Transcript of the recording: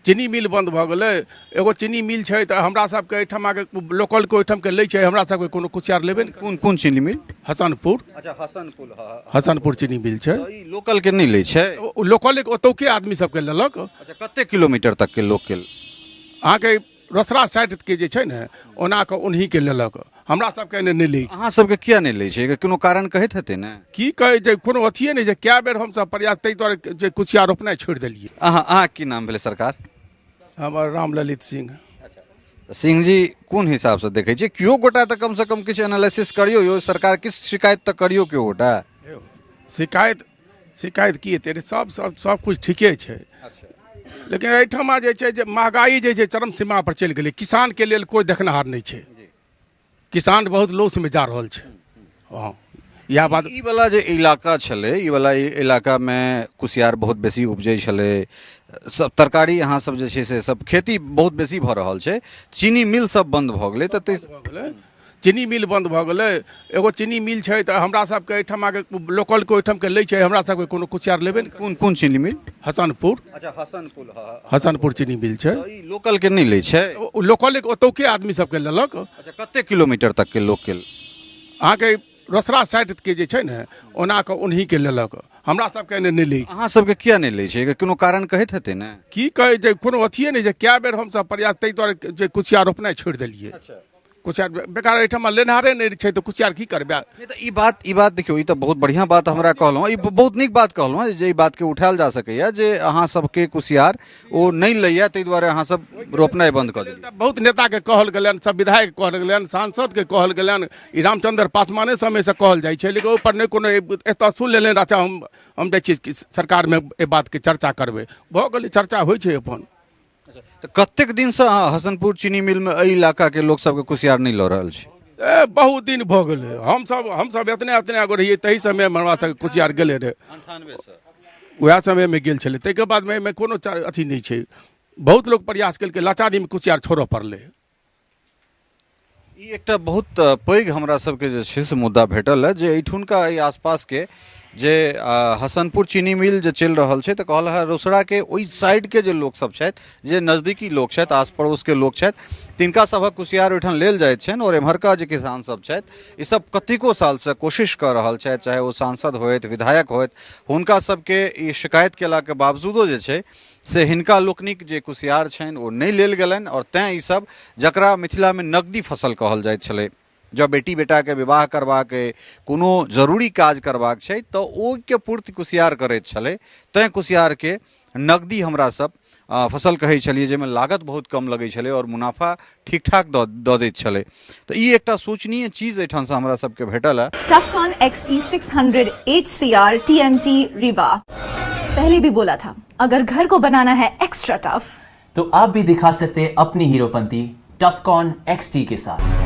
चीनी मिल बंद भऽ गेलै। एगो चीनी मिल छै तऽ हमरा सबके एहिठाम आके लोकलके ओहिठामके लै छै, हमरा सबके कोनो कुसियार लेबे नहि। कोन कोन चीनी मिल? हसनपुर। अच्छा हसनपुर, हसनपुर चीनी मिल छै। लोकल के नहीं ले छै? लोकल ओतौके आदमी सबके लेलक। अच्छा कते किलोमीटर तक के लोकल? अहाँके रोसड़ा साइड के जे छै ने ओना के उन्हीं के लेलक, हमरा सबके नहीं लै। अहाँ सबके किया नहीं ले छै? कोनो कारण कहैत हेतै ने? की कहै छै, कोनो अथिए नहि छै। कए बेर हमसब प्रयास ताहि दुआरे जे कुसियार रोपनाइ छोड़ि देलियै। अहाँ की नाम भेलै सरकार? हमर राम ललित सिंह। सिंह जी कोन हिसाब से देखे छी कियो गोटा तऽ कम से कम किछु एनालिसिस करियो यो, सरकार किस शिकायत तक करियो कियो गोटा? शिकायत की हेतै? सब कुछ ठीके छै, लेकिन एहिठमा जे छै जे महगाई जे छै चरम सीमा पर चलि गेलै। किसान के लेल कोई देखनहार नहीं छै, किसान बहुत लॉस में जा रहल छै। हाँ यह बात। ई वाला जे इलाका छले, ई वाला इलाका में कुसियार बहुत बेसी उपजै छले, सब तरकारी अहाँ सब जे छै से सब खेती बहुत बेसी भऽ रहल छै। चीनी मिल सब बंद भऽ गेलै तऽ चीनी मिल बंद भऽ गेलै। एगो चीनी मिल छै तऽ हमरा सबके एहिठाम आके लोकलके ओहिठामके लै छै, हमरा सबके कोनो कुसियार लेबे नहि। कोन कोन चीनी मिल? हसनपुर। अच्छा हसनपुर, हसनपुर चीनी मिल छै। लोकल के नहीं ले छै? लोकल ओतौके आदमी सबके लेलक। अच्छा कते किलोमीटर तक के लोकल? अहाँके रोसड़ा साइड के जे छै ने ओना के उन्हीं के लेलक, हमरा सबके नहीं लै। अहाँ सबके किया नहीं ले छै? कोनो कारण कहैत हेतै ने? की कहै छै, कोनो अथिए नहि छै। कए बेर हमसब प्रयास ताहि दुआरे जे कुसियार रोपनाइ छोड़ि देलियै। कुसियार बेकार एहिठाम लेनहारे नहीं छै तऽ कुसियार की करबै? ई बात देखियो, ई तो बहुत बढ़िया बात हमरा कहलहुँ, ई बहुत नीक बात कहलहुँ जे ई बात के उठायल जा सकैया जे अहाँ सबके कुसियार ओ नहीं लैया ताहि दुआरे अहाँ सब रोपनाइ बंद कऽ देलियै। बहुत नेता के कहल गेलनि, सब विधायक कहल गेलनि, सांसद के कहल गेलनि, ई रामचंद्र पासवाने समय से कहल जाइ छै, लेकिन ओहिपर नहि कोनो एतऽ सुन लेलनि। अच्छा हम जाइ छी सरकार में एहि बात के चर्चा करबै, भऽ गेलै चर्चा होइ छै अपन। तो कतेक दिन से हसनपुर चीनी मिल में एहि इलाका के लोग सबके कुसियार नहीं लऽ रहल छै? बहुत दिन भऽ गेलै। हमसब एतने आगो रहियै तही समय में हमरा सबके कुसियार गेले रहे। 98 से वएह समय में गेल छलै। ताहिके बाद में कोनो अथी नहीं छै। बहुत लोग प्रयास केलकै, लाचारी में कुसियार छोड़ऽ पड़लै। ई एकटा बहुत पैघ हमरा सबके जे छै से मुद्दा भेटल है जे एहिठुनका एहि आसपास के जे हसनपुर चीनी मिल जे चलि रहल छै तऽ कहल है रोसड़ा के ओहि साइड के जे लोक सब छथि, जे नजदीकी लोक छथि, आस पड़ोस के लोक छथि, तिनका सभक कुसियार ओहिठाम लेल जाइत छनि। और एम्हरका जे किसान सब छथि ई सब कतेको साल से कोशिश कऽ रहल छथि, चाहे ओ सांसद होथि, विधायक होथि, हुनका सबके ई शिकायत केला के बावजूदो जे छै से हिनका लोकनिक जे कुसियार छनि ओ नहीं लेल गेलनि। और तें ई सब जकरा मिथिला में नकदी फसल कहल जाइत छलै, जब बेटी बेटा के विवाह करबाक कोनो जरूरी काज करबाक छै तऽ ओहिके पूर्ति कुसियार करैत छलै। तें कुसियार के नकदी हमरा सब फसल कहै छलियै, जाहिमे लागत बहुत कम लगै छलै और मुनाफा ठीक ठाक दऽ दैत छलै। तऽ ई एकटा सोचनीय चीज एहिठाम से हमरा सबके भेटल है। टफकॉन XT 600 HCR TMT रिबा। पहले भी बोला था, अगर घर को बनाना है एक्स्ट्रा टफ तो आप भी दिखा सकते हैं अपनी हीरोपंती टफकॉन XT के साथ।